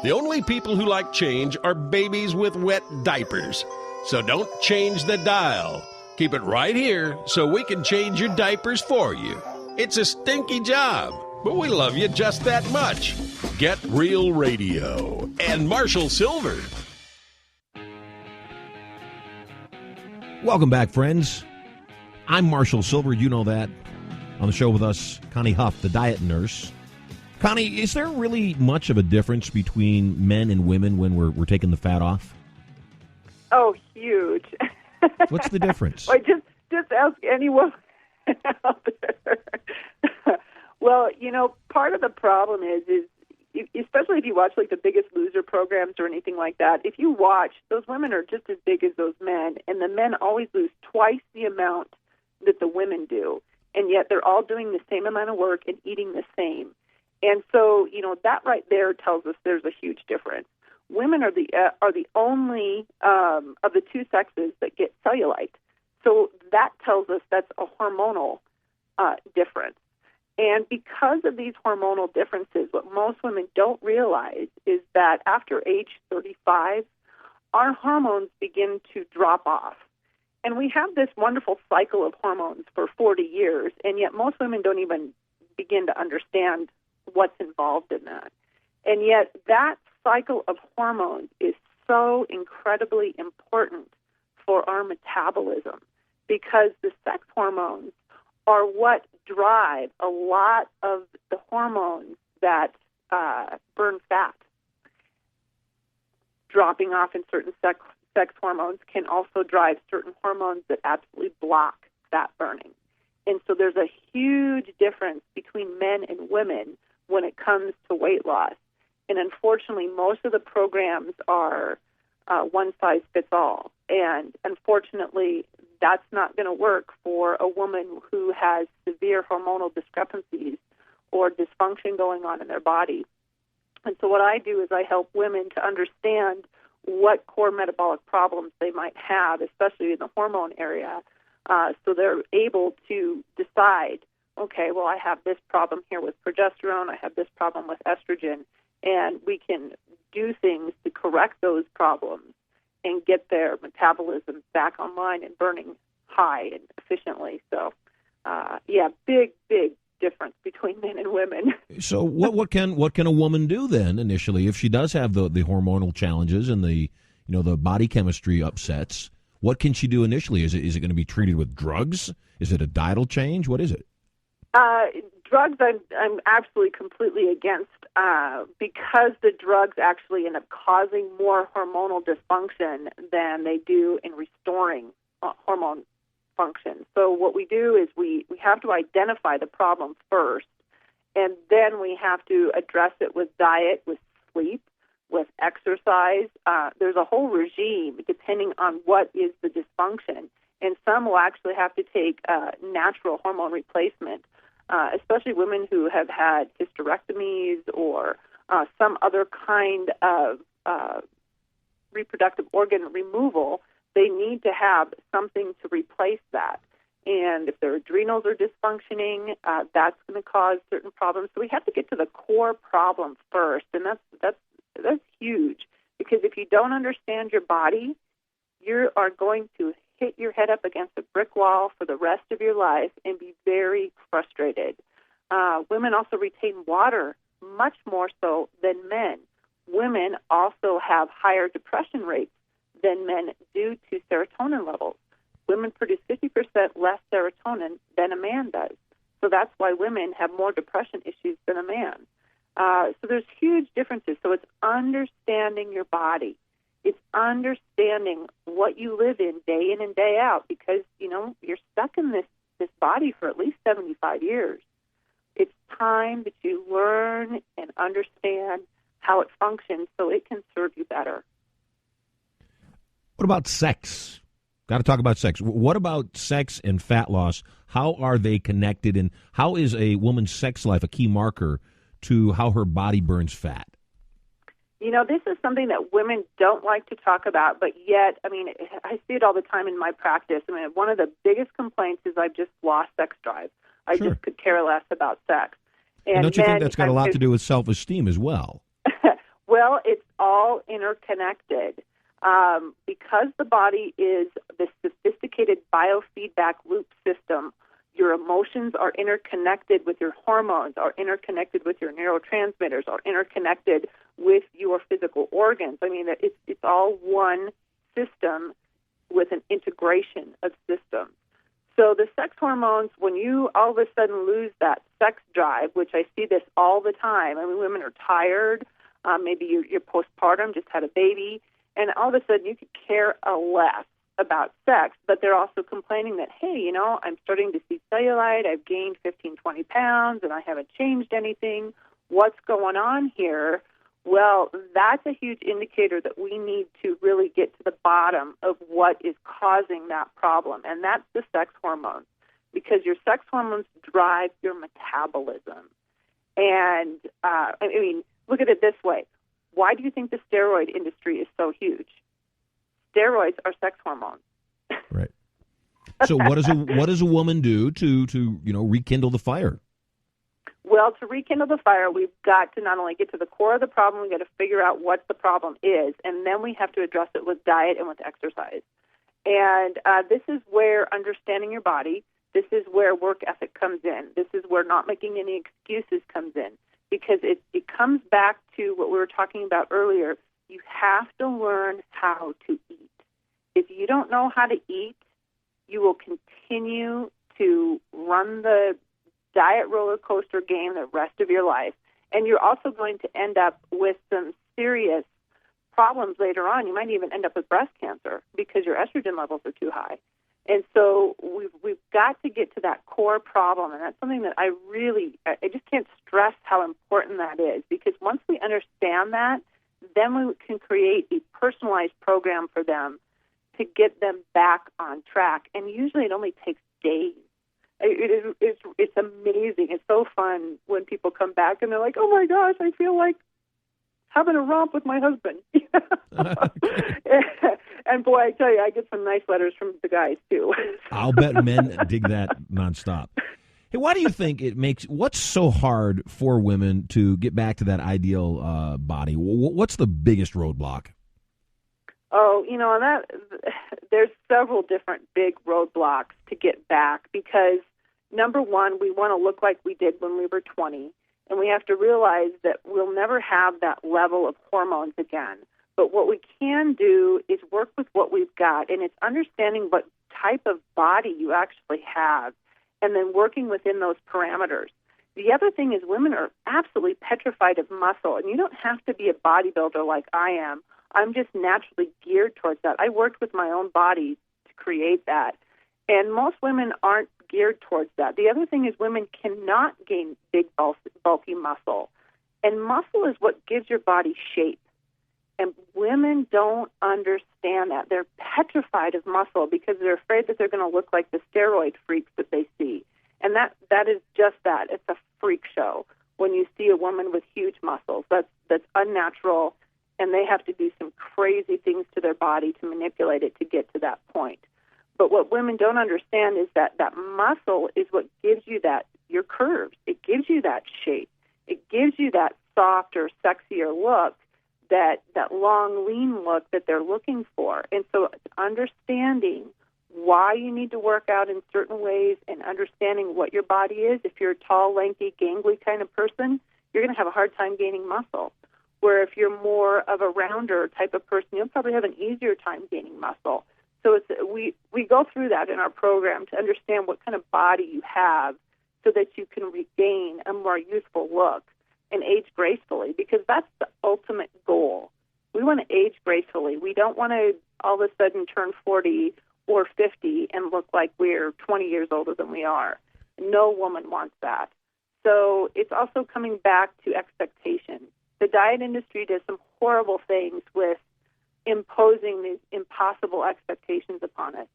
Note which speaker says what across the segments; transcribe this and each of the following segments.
Speaker 1: The only people who like change are babies with wet diapers. So don't change the dial. Keep it right here so we can change your diapers for you. It's a stinky job, but we love you just that much. Get Real Radio and Marshall Silver.
Speaker 2: Welcome back, friends. I'm Marshall Silver. You know that. On the show with us, Connie Huff, the diet nurse. Connie, is there really much of a difference between men and women when we're taking the fat off?
Speaker 3: Oh, huge.
Speaker 2: What's the difference?
Speaker 3: Well, just ask anyone out there. Well, part of the problem is especially if you watch like the Biggest Loser programs or anything like that, if you watch, those women are just as big as those men, and the men always lose twice the amount that the women do, and yet they're all doing the same amount of work and eating the same. And so, that right there tells us there's a huge difference. Women are the only of the two sexes that get cellulite. So that tells us that's a hormonal difference. And because of these hormonal differences, what most women don't realize is that after age 35, our hormones begin to drop off. And we have this wonderful cycle of hormones for 40 years, and yet most women don't even begin to understand what's involved in that. And yet that cycle of hormones is so incredibly important for our metabolism, because the sex hormones are what drive a lot of the hormones that burn fat. Dropping off in certain sex hormones can also drive certain hormones that absolutely block fat burning. And so there's a huge difference between men and women when it comes to weight loss. And unfortunately, most of the programs are one size fits all. And unfortunately, that's not going to work for a woman who has severe hormonal discrepancies or dysfunction going on in their body. And so what I do is I help women to understand what core metabolic problems they might have, especially in the hormone area, so they're able to decide, okay, well, I have this problem here with progesterone, I have this problem with estrogen, and we can do things to correct those problems and get their metabolism back online and burning high and efficiently. So, big difference between men and women.
Speaker 2: So what can a woman do then initially if she does have the hormonal challenges and the body chemistry upsets? What can she do initially? Is it going to be treated with drugs? Is it a diet change? What is it?
Speaker 3: Drugs I'm absolutely completely against, because the drugs actually end up causing more hormonal dysfunction than they do in restoring hormone function. So what we do is we have to identify the problem first, and then we have to address it with diet, with sleep, with exercise. There's a whole regime depending on what is the dysfunction, and some will actually have to take natural hormone replacement, especially women who have had hysterectomies or some other kind of reproductive organ removal. They need to have something to replace that. And if their adrenals are dysfunctioning, that's going to cause certain problems. So we have to get to the core problem first, and that's huge, because if you don't understand your body, you are going to hit your head up against a brick wall for the rest of your life and be very frustrated. Women also retain water much more so than men. Women also have higher depression rates than men due to serotonin levels. Women produce 50% less serotonin than a man does. So that's why women have more depression issues than a man. So there's huge differences. So it's understanding your body. It's understanding what you live in and day out, because, you're stuck in this body for at least 75 years. It's time that you learn and understand how it functions so it can serve you better.
Speaker 2: What about sex? Got to talk about sex. What about sex and fat loss? How are they connected, and how is a woman's sex life a key marker to how her body burns fat?
Speaker 3: This is something that women don't like to talk about, but yet, I see it all the time in my practice. One of the biggest complaints is I've just lost sex drive. I just could care less about sex.
Speaker 2: And don't you think that's got a lot to do with self-esteem as well?
Speaker 3: Well, it's all interconnected. Because the body is this sophisticated biofeedback loop system, your emotions are interconnected with your hormones, are interconnected with your neurotransmitters, are interconnected with your physical organs. I mean, it's all one system with an integration of systems. So the sex hormones, when you all of a sudden lose that sex drive, which I see this all the time. I mean, women are tired. Maybe you're postpartum, just had a baby, and all of a sudden you could care less about sex, but they're also complaining that, hey, I'm starting to see cellulite, I've gained 15, 20 pounds, and I haven't changed anything. What's going on here? Well, that's a huge indicator that we need to really get to the bottom of what is causing that problem, and that's the sex hormones, because your sex hormones drive your metabolism. And, look at it this way. Why do you think the steroid industry is so huge? Steroids are sex hormones.
Speaker 2: Right. So what does a woman do to rekindle the fire?
Speaker 3: Well, to rekindle the fire, we've got to not only get to the core of the problem, we've got to figure out what the problem is, and then we have to address it with diet and with exercise. And this is where understanding your body, this is where work ethic comes in, this is where not making any excuses comes in, because it comes back to what we were talking about earlier. You have to learn how to eat. If you don't know how to eat, you will continue to run the diet roller coaster game the rest of your life. And you're also going to end up with some serious problems later on. You might even end up with breast cancer because your estrogen levels are too high. And so we've got to get to that core problem, and that's something that I just can't stress how important that is, because once we understand that, then we can create a personalized program for them to get them back on track. And usually it only takes days. It's amazing. It's so fun when people come back and they're like, oh my gosh, I feel like having a romp with my husband. And boy, I tell you, I get some nice letters from the guys too.
Speaker 2: I'll bet men dig that nonstop. Hey, why do you think what's so hard for women to get back to that ideal body? What's the biggest roadblock?
Speaker 3: Oh, there's several different big roadblocks to get back, because number one, we want to look like we did when we were 20, and we have to realize that we'll never have that level of hormones again. But what we can do is work with what we've got, and it's understanding what type of body you actually have, and then working within those parameters. The other thing is women are absolutely petrified of muscle, and you don't have to be a bodybuilder like I am. I'm just naturally geared towards that. I worked with my own body to create that, and most women aren't geared towards that. The other thing is women cannot gain big, bulky muscle, and muscle is what gives your body shape. And women don't understand that. They're petrified of muscle because they're afraid that they're going to look like the steroid freaks that they see. And that is just that. It's a freak show when you see a woman with huge muscles. That's unnatural, and they have to do some crazy things to their body to manipulate it to get to that point. But what women don't understand is that muscle is what gives you your curves. It gives you that shape. It gives you that softer, sexier look, that long, lean look that they're looking for. And so it's understanding why you need to work out in certain ways and understanding what your body is. If you're a tall, lanky, gangly kind of person, you're going to have a hard time gaining muscle. Where if you're more of a rounder type of person, you'll probably have an easier time gaining muscle. So we go through that in our program to understand what kind of body you have so that you can regain a more youthful look and age gracefully, because that's the ultimate goal. We want to age gracefully. We don't want to all of a sudden turn 40 or 50 and look like we're 20 years older than we are. No woman wants that. So it's also coming back to expectations. The diet industry does some horrible things with imposing these impossible expectations upon us.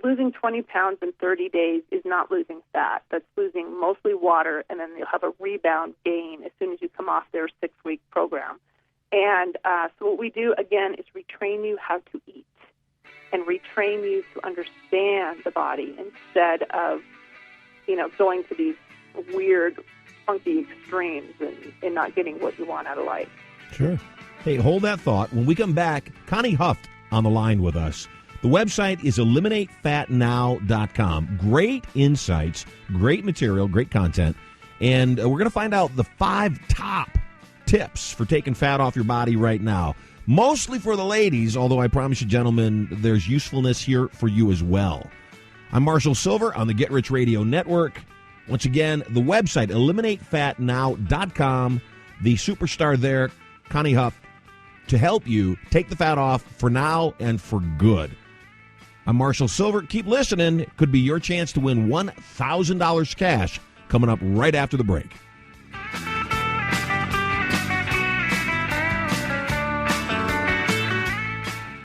Speaker 3: Losing 20 pounds in 30 days is not losing fat. That's losing mostly water, and then you'll have a rebound gain as soon as you come off their 6-week program. And so what we do, again, is retrain you how to eat and retrain you to understand the body instead of, going to these weird, funky extremes and not getting what you want out of life.
Speaker 2: Sure. Hey, hold that thought. When we come back, Connie Huff on the line with us. The website is eliminatefatnow.com. Great insights, great material, great content. And we're going to find out the 5 top tips for taking fat off your body right now. Mostly for the ladies, although I promise you, gentlemen, there's usefulness here for you as well. I'm Marshall Silver on the Get Rich Radio Network. Once again, the website, eliminatefatnow.com. The superstar there, Connie Huff, to help you take the fat off for now and for good. I'm Marshall Silver. Keep listening. It could be your chance to win $1,000 cash coming up right after the break.